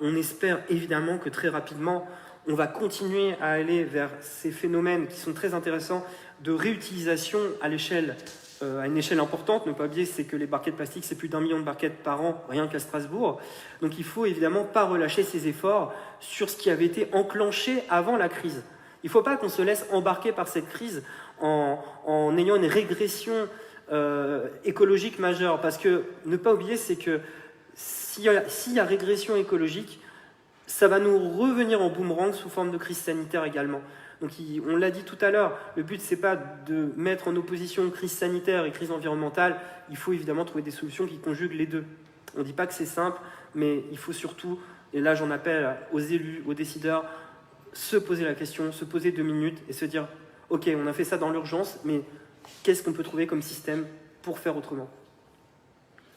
On espère évidemment que très rapidement, on va continuer à aller vers ces phénomènes qui sont très intéressants de réutilisation à une échelle importante. Ne pas oublier, c'est que les barquettes plastiques, c'est plus d'1 million de barquettes par an, rien qu'à Strasbourg. Donc il faut évidemment pas relâcher ses efforts sur ce qui avait été enclenché avant la crise. Il ne faut pas qu'on se laisse embarquer par cette crise en ayant une régression écologique majeure. Parce que ne pas oublier, c'est que s'il y a régression écologique, ça va nous revenir en boomerang sous forme de crise sanitaire également. Donc on l'a dit tout à l'heure, le but c'est pas de mettre en opposition crise sanitaire et crise environnementale, il faut évidemment trouver des solutions qui conjuguent les deux. On ne dit pas que c'est simple, mais il faut surtout, et là j'en appelle aux élus, aux décideurs, se poser la question, se poser 2 minutes et se dire « Ok, on a fait ça dans l'urgence, mais qu'est-ce qu'on peut trouver comme système pour faire autrement ?»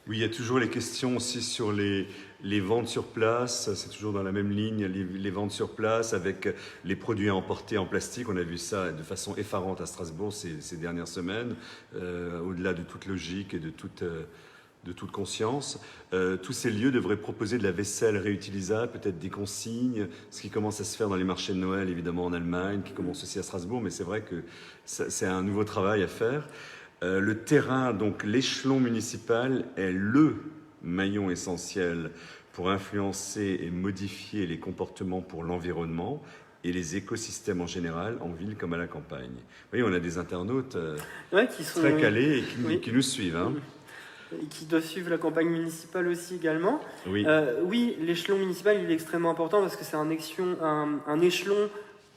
Oui, il y a toujours les questions aussi sur les ventes sur place, c'est toujours dans la même ligne, les ventes sur place avec les produits à emporter en plastique. On a vu ça de façon effarante à Strasbourg ces dernières semaines, au-delà de toute logique et de toute conscience. Tous ces lieux devraient proposer de la vaisselle réutilisable, peut-être des consignes, ce qui commence à se faire dans les marchés de Noël, évidemment en Allemagne, qui commence aussi à Strasbourg, mais c'est vrai que c'est un nouveau travail à faire. Le terrain, donc l'échelon municipal, est le maillon essentiel pour influencer et modifier les comportements pour l'environnement et les écosystèmes en général, en ville comme à la campagne. Vous voyez, on a des internautes qui sont très calés et qui nous suivent. Hein. Et qui doivent suivre la campagne municipale aussi également. Oui, oui, l'échelon municipal il est extrêmement important parce que c'est un échelon,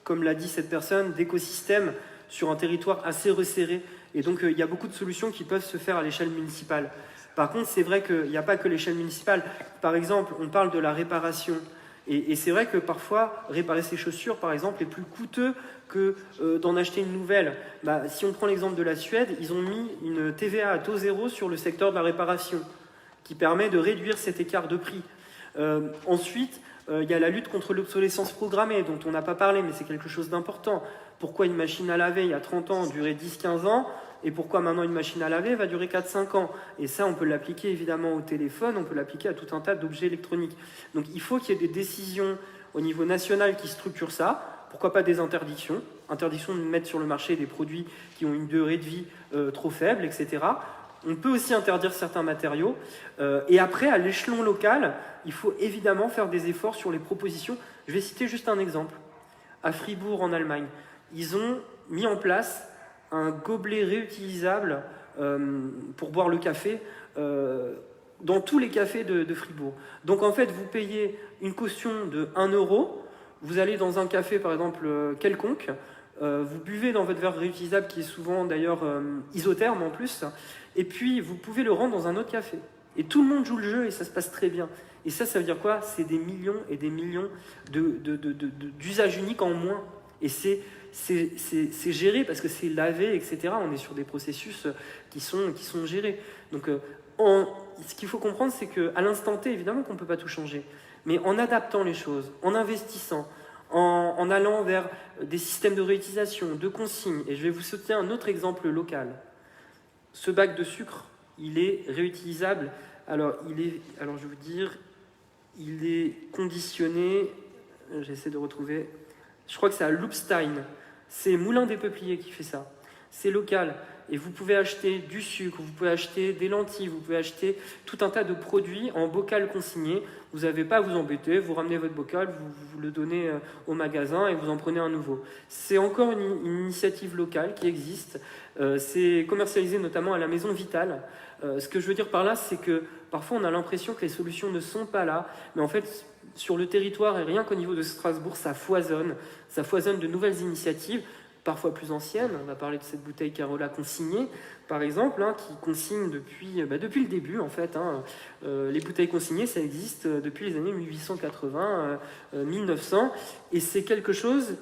comme l'a dit cette personne, d'écosystème sur un territoire assez resserré. Et donc, il y a beaucoup de solutions qui peuvent se faire à l'échelle municipale. Par contre, c'est vrai qu'il n'y a pas que l'échelle municipale. Par exemple, on parle de la réparation. Et c'est vrai que parfois, réparer ses chaussures, par exemple, est plus coûteux que d'en acheter une nouvelle. Si on prend l'exemple de la Suède, ils ont mis une TVA à taux zéro sur le secteur de la réparation, qui permet de réduire cet écart de prix. Ensuite, Il y a la lutte contre l'obsolescence programmée, dont on n'a pas parlé, mais c'est quelque chose d'important. Pourquoi une machine à laver, il y a 30 ans, durait 10-15 ans, et pourquoi maintenant une machine à laver va durer 4-5 ans? Et ça, on peut l'appliquer évidemment au téléphone, on peut l'appliquer à tout un tas d'objets électroniques. Donc il faut qu'il y ait des décisions au niveau national qui structurent ça. Pourquoi pas des interdictions? Interdiction de mettre sur le marché des produits qui ont une durée de vie trop faible, etc. On peut aussi interdire certains matériaux. Et après, à l'échelon local, il faut évidemment faire des efforts sur les propositions. Je vais citer juste un exemple. À Fribourg, en Allemagne, ils ont mis en place un gobelet réutilisable pour boire le café dans tous les cafés de Fribourg. Donc en fait, vous payez une caution de 1 €, vous allez dans un café par exemple quelconque, vous buvez dans votre verre réutilisable qui est souvent d'ailleurs isotherme en plus, et puis vous pouvez le rendre dans un autre café. Et tout le monde joue le jeu et ça se passe très bien. Et ça veut dire quoi? C'est des millions et des millions d'usages uniques en moins. Et c'est géré parce que c'est lavé, etc. On est sur des processus qui sont gérés. Donc ce qu'il faut comprendre, c'est qu'à l'instant T, évidemment qu'on ne peut pas tout changer. Mais en adaptant les choses, en investissant, en allant vers des systèmes de réutilisation, de consignes. Et je vais vous citer un autre exemple local. Ce bac de sucre, il est réutilisable. Alors je vais vous dire, il est conditionné, j'essaie de retrouver, je crois que c'est à Loupstein. C'est Moulin des Peupliers qui fait ça. C'est local. Et vous pouvez acheter du sucre, vous pouvez acheter des lentilles, vous pouvez acheter tout un tas de produits en bocal consigné. Vous n'avez pas à vous embêter, vous ramenez votre bocal, vous le donnez au magasin et vous en prenez un nouveau. C'est encore une initiative locale qui existe. C'est commercialisé notamment à la Maison Vitale. Ce que je veux dire par là, c'est que parfois on a l'impression que les solutions ne sont pas là, mais en fait, sur le territoire et rien qu'au niveau de Strasbourg, ça foisonne de nouvelles initiatives, parfois plus anciennes. On va parler de cette bouteille Carola consignée, par exemple, qui consigne depuis le début, en fait. Les bouteilles consignées, ça existe depuis les années 1880, 1900, et c'est quelque chose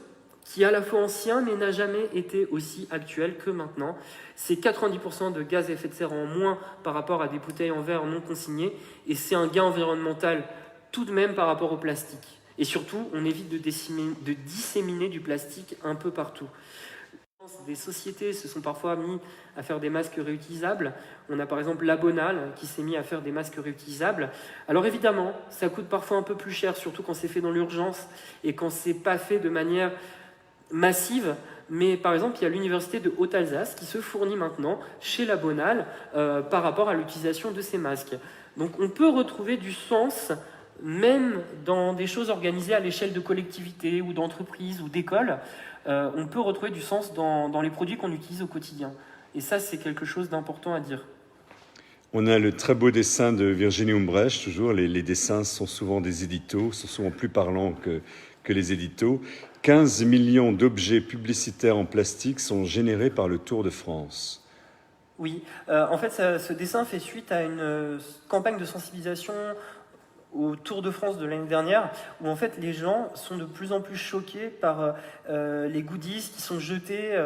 qui est à la fois ancien, mais n'a jamais été aussi actuel que maintenant. C'est 90% de gaz à effet de serre en moins par rapport à des bouteilles en verre non consignées, et c'est un gain environnemental tout de même par rapport au plastique. Et surtout, on évite de disséminer du plastique un peu partout. Des sociétés se sont parfois mis à faire des masques réutilisables. On a par exemple Labonal qui s'est mis à faire des masques réutilisables. Alors évidemment, ça coûte parfois un peu plus cher, surtout quand c'est fait dans l'urgence et quand c'est pas fait de manière massive. Mais par exemple, il y a l'université de Haute-Alsace qui se fournit maintenant chez Labonal par rapport à l'utilisation de ces masques. Donc on peut retrouver du sens même dans des choses organisées à l'échelle de collectivités ou d'entreprises ou d'écoles. On peut retrouver du sens dans les produits qu'on utilise au quotidien. Et ça, c'est quelque chose d'important à dire. On a le très beau dessin de Virginie Humbrecht, toujours. Les dessins sont souvent des éditos, sont souvent plus parlants que les éditos. 15 millions d'objets publicitaires en plastique sont générés par le Tour de France. Oui, en fait, ce dessin fait suite à une campagne de sensibilisation au Tour de France de l'année dernière, où en fait les gens sont de plus en plus choqués par les goodies qui sont jetés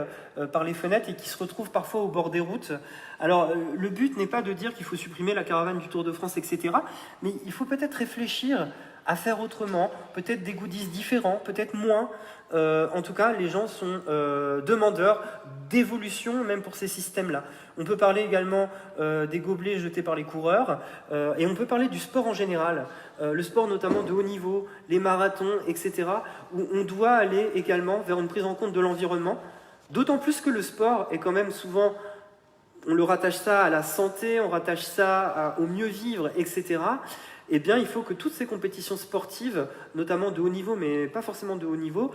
par les fenêtres et qui se retrouvent parfois au bord des routes. Alors le but n'est pas de dire qu'il faut supprimer la caravane du Tour de France, etc., mais il faut peut-être réfléchir à faire autrement, peut-être des goodies différents, peut-être moins. En tout cas, les gens sont demandeurs d'évolution, même pour ces systèmes-là. On peut parler également des gobelets jetés par les coureurs, et on peut parler du sport en général, le sport notamment de haut niveau, les marathons, etc., où on doit aller également vers une prise en compte de l'environnement, d'autant plus que le sport est quand même souvent, on le rattache ça à la santé, on rattache ça au mieux vivre, etc., eh bien, il faut que toutes ces compétitions sportives, notamment de haut niveau, mais pas forcément de haut niveau,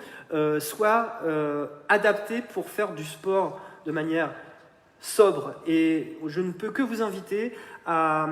soient adaptées pour faire du sport de manière sobre. Et je ne peux que vous inviter à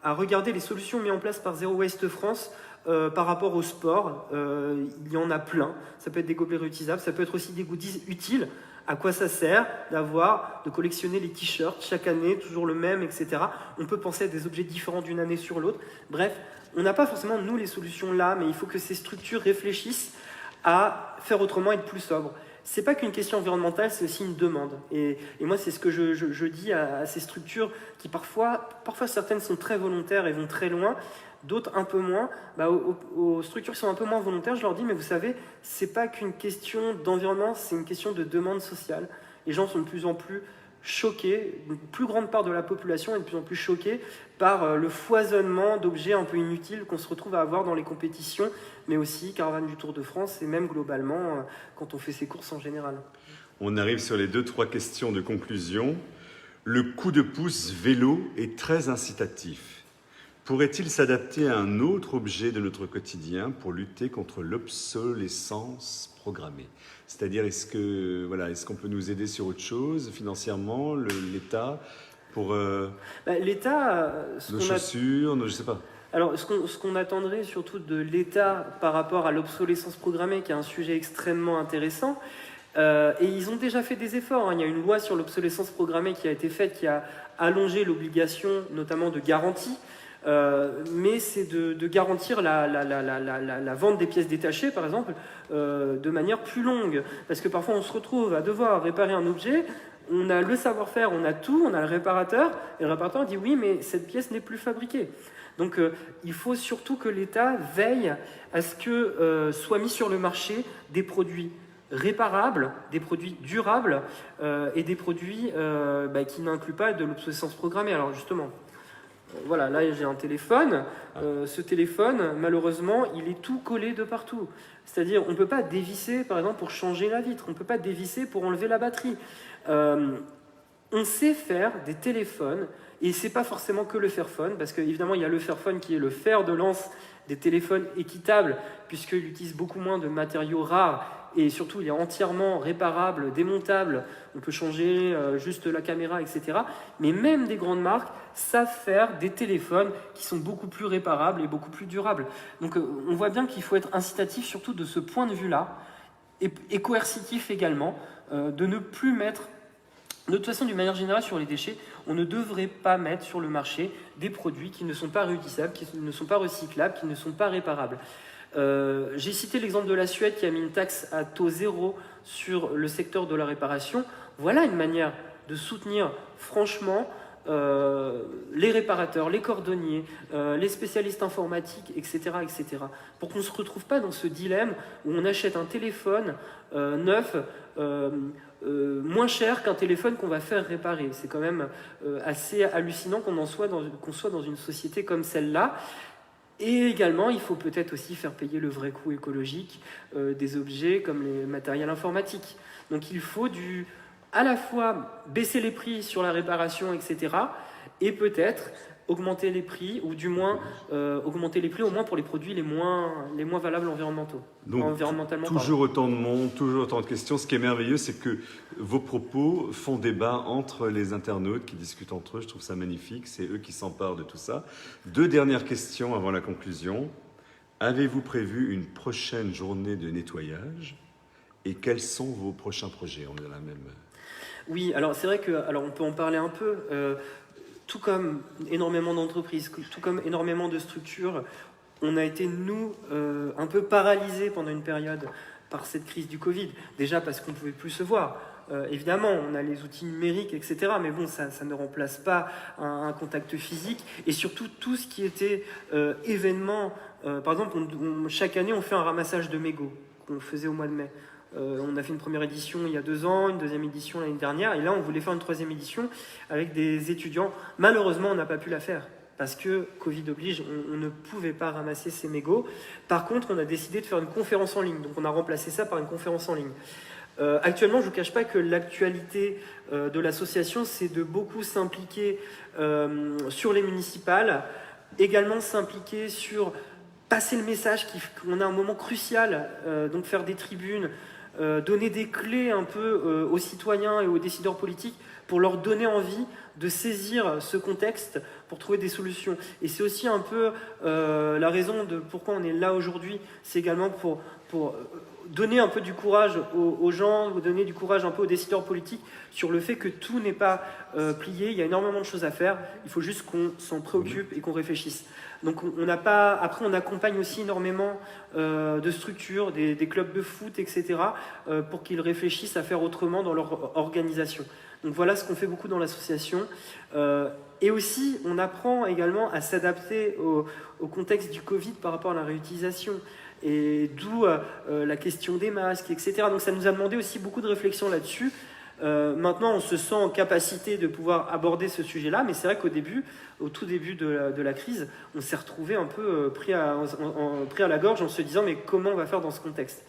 regarder les solutions mises en place par Zero Waste France par rapport au sport. Il y en a plein. Ça peut être des gobelets réutilisables, ça peut être aussi des goodies utiles. À quoi ça sert de collectionner les t-shirts chaque année, toujours le même, etc. On peut penser à des objets différents d'une année sur l'autre. Bref, on n'a pas forcément, nous, les solutions là, mais il faut que ces structures réfléchissent à faire autrement et être plus sobre. C'est pas qu'une question environnementale, c'est aussi une demande. Et moi, c'est ce que je dis à ces structures qui parfois certaines sont très volontaires et vont très loin, d'autres un peu moins. Aux structures qui sont un peu moins volontaires, je leur dis, mais vous savez, c'est pas qu'une question d'environnement, c'est une question de demande sociale. Les gens sont de plus en plus choqués, une plus grande part de la population est de plus en plus choquée par le foisonnement d'objets un peu inutiles qu'on se retrouve à avoir dans les compétitions, mais aussi caravane du Tour de France et même globalement quand on fait ses courses en général. On arrive sur les 2-3 questions de conclusion. Le coup de pouce vélo est très incitatif. Pourrait-il s'adapter à un autre objet de notre quotidien pour lutter contre l'obsolescence programmée? C'est-à-dire, est-ce qu'on peut nous aider sur autre chose, financièrement, l'État, pour l'État, nos chaussures, je ne sais pas. Alors, ce qu'on attendrait surtout de l'État par rapport à l'obsolescence programmée, qui est un sujet extrêmement intéressant, et ils ont déjà fait des efforts. Il y a une loi sur l'obsolescence programmée qui a été faite, qui a allongé l'obligation, notamment de garantie, mais c'est de garantir la vente des pièces détachées, par exemple, de manière plus longue. Parce que parfois, on se retrouve à devoir réparer un objet. On a le savoir-faire, on a tout, on a le réparateur, et le réparateur dit oui, mais cette pièce n'est plus fabriquée. Donc il faut surtout que l'État veille à ce que soient mis sur le marché des produits réparables, des produits durables et des produits qui n'incluent pas de l'obsolescence programmée. Alors justement, voilà, là j'ai un téléphone. Ce téléphone, malheureusement, il est tout collé de partout. C'est-à-dire, on ne peut pas dévisser, par exemple, pour changer la vitre. On ne peut pas dévisser pour enlever la batterie. On sait faire des téléphones, et c'est pas forcément que le Fairphone, parce qu'évidemment, il y a le Fairphone qui est le fer de lance des téléphones équitables, puisqu'il utilise beaucoup moins de matériaux rares, et surtout, il est entièrement réparable, démontable. On peut changer juste la caméra, etc. Mais même des grandes marques savent faire des téléphones qui sont beaucoup plus réparables et beaucoup plus durables. Donc, on voit bien qu'il faut être incitatif, surtout de ce point de vue-là, et coercitif également, de ne plus mettre. De toute façon, d'une manière générale, sur les déchets, on ne devrait pas mettre sur le marché des produits qui ne sont pas réutilisables, qui ne sont pas recyclables, qui ne sont pas réparables. J'ai cité l'exemple de la Suède qui a mis une taxe à taux zéro sur le secteur de la réparation. Voilà une manière de soutenir franchement les réparateurs, les cordonniers, les spécialistes informatiques, etc., etc. pour qu'on ne se retrouve pas dans ce dilemme où on achète un téléphone neuf moins cher qu'un téléphone qu'on va faire réparer. C'est quand même assez hallucinant qu'on soit dans une société comme celle-là. Et également, il faut peut-être aussi faire payer le vrai coût écologique des objets comme les matériels informatiques. Donc il faut à la fois baisser les prix sur la réparation, etc., et peut-être augmenter les prix, ou du moins augmenter les prix au moins pour les produits les moins valables environnementalement. Toujours autant de monde, toujours autant de questions. Ce qui est merveilleux, c'est que vos propos font débat entre les internautes qui discutent entre eux. Je trouve ça magnifique. C'est eux qui s'emparent de tout ça. 2 dernières questions avant la conclusion. Avez-vous prévu une prochaine journée de nettoyage? Et quels sont vos prochains projets? On est la même. Oui, alors c'est vrai on peut en parler un peu. Tout comme énormément d'entreprises, tout comme énormément de structures, on a été, nous, un peu paralysés pendant une période par cette crise du Covid. Déjà parce qu'on ne pouvait plus se voir. Évidemment, on a les outils numériques, etc. Mais bon, ça ne remplace pas un contact physique. Et surtout, tout ce qui était événement. Par exemple, chaque année, on fait un ramassage de mégots qu'on faisait au mois de mai. On a fait une première édition il y a 2 ans, une deuxième édition l'année dernière, et là on voulait faire une 3e édition avec des étudiants. Malheureusement, on n'a pas pu la faire parce que Covid oblige, on ne pouvait pas ramasser ces mégots. Par contre, on a décidé de faire une conférence en ligne, donc on a remplacé ça par une conférence en ligne. Actuellement, je ne vous cache pas que l'actualité de l'association, c'est de beaucoup s'impliquer sur les municipales, également s'impliquer sur passer le message qu'on a un moment crucial, donc faire des tribunes, donner des clés un peu aux citoyens et aux décideurs politiques pour leur donner envie de saisir ce contexte pour trouver des solutions. Et c'est aussi un peu la raison de pourquoi on est là aujourd'hui. C'est également pour donner un peu du courage aux gens, donner du courage un peu aux décideurs politiques sur le fait que tout n'est pas plié. Il y a énormément de choses à faire. Il faut juste qu'on s'en préoccupe et qu'on réfléchisse. Donc après, on accompagne aussi énormément de structures, des clubs de foot, etc., pour qu'ils réfléchissent à faire autrement dans leur organisation. Donc voilà ce qu'on fait beaucoup dans l'association. Et aussi, on apprend également à s'adapter au contexte du Covid par rapport à la réutilisation. Et d'où la question des masques, etc. Donc ça nous a demandé aussi beaucoup de réflexion là-dessus. Maintenant, on se sent en capacité de pouvoir aborder ce sujet-là, mais c'est vrai au tout début de la crise, on s'est retrouvé un peu pris à la gorge en se disant mais comment on va faire dans ce contexte?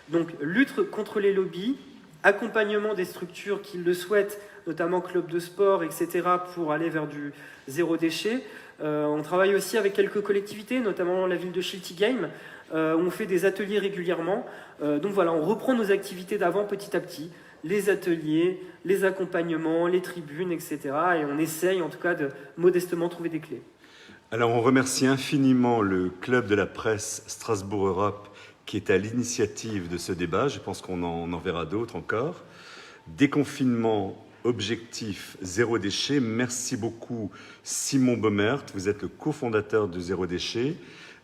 Donc lutte contre les lobbies, accompagnement des structures qui le souhaitent, notamment clubs de sport, etc., pour aller vers du zéro déchet. On travaille aussi avec quelques collectivités, notamment la ville de Schiltigheim, où on fait des ateliers régulièrement. Donc voilà, on reprend nos activités d'avant petit à petit, les ateliers, les accompagnements, les tribunes, etc. Et on essaye en tout cas de modestement trouver des clés. Alors on remercie infiniment le Club de la presse Strasbourg-Europe qui est à l'initiative de ce débat. Je pense qu'on en verra d'autres encore. Déconfinement, objectif, zéro déchet. Merci beaucoup Simon Baumert, vous êtes le cofondateur de Zéro Déchet.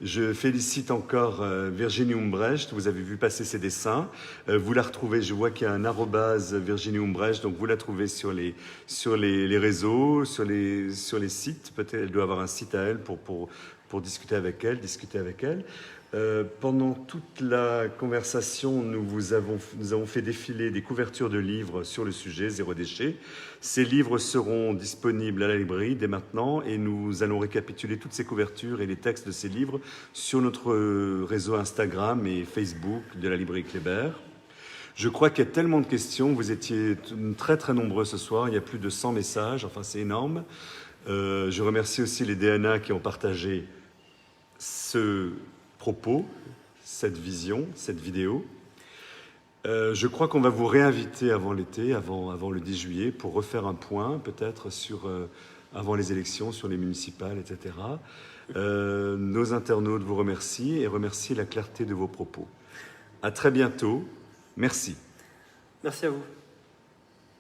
Je félicite encore Virginie Umbrecht, vous avez vu passer ses dessins. Vous la retrouvez, je vois qu'il y a un arrobase Virginie Umbrecht, donc vous la trouvez sur les réseaux, sur les sites. Peut-être elle doit avoir un site à elle pour discuter avec elle. Pendant toute la conversation, nous avons fait défiler des couvertures de livres sur le sujet, Zéro Déchet. Ces livres seront disponibles à la librairie dès maintenant et nous allons récapituler toutes ces couvertures et les textes de ces livres sur notre réseau Instagram et Facebook de la librairie Kléber. Je crois qu'il y a tellement de questions, vous étiez très très nombreux ce soir, il y a plus de 100 messages, enfin c'est énorme. Je remercie aussi les DNA qui ont partagé ce propos, cette vision, cette vidéo. Je crois qu'on va vous réinviter avant l'été, avant le 10 juillet, pour refaire un point, peut-être, avant les élections, sur les municipales, etc. Nos internautes vous remercient et remercient la clarté de vos propos. À très bientôt. Merci. Merci à vous.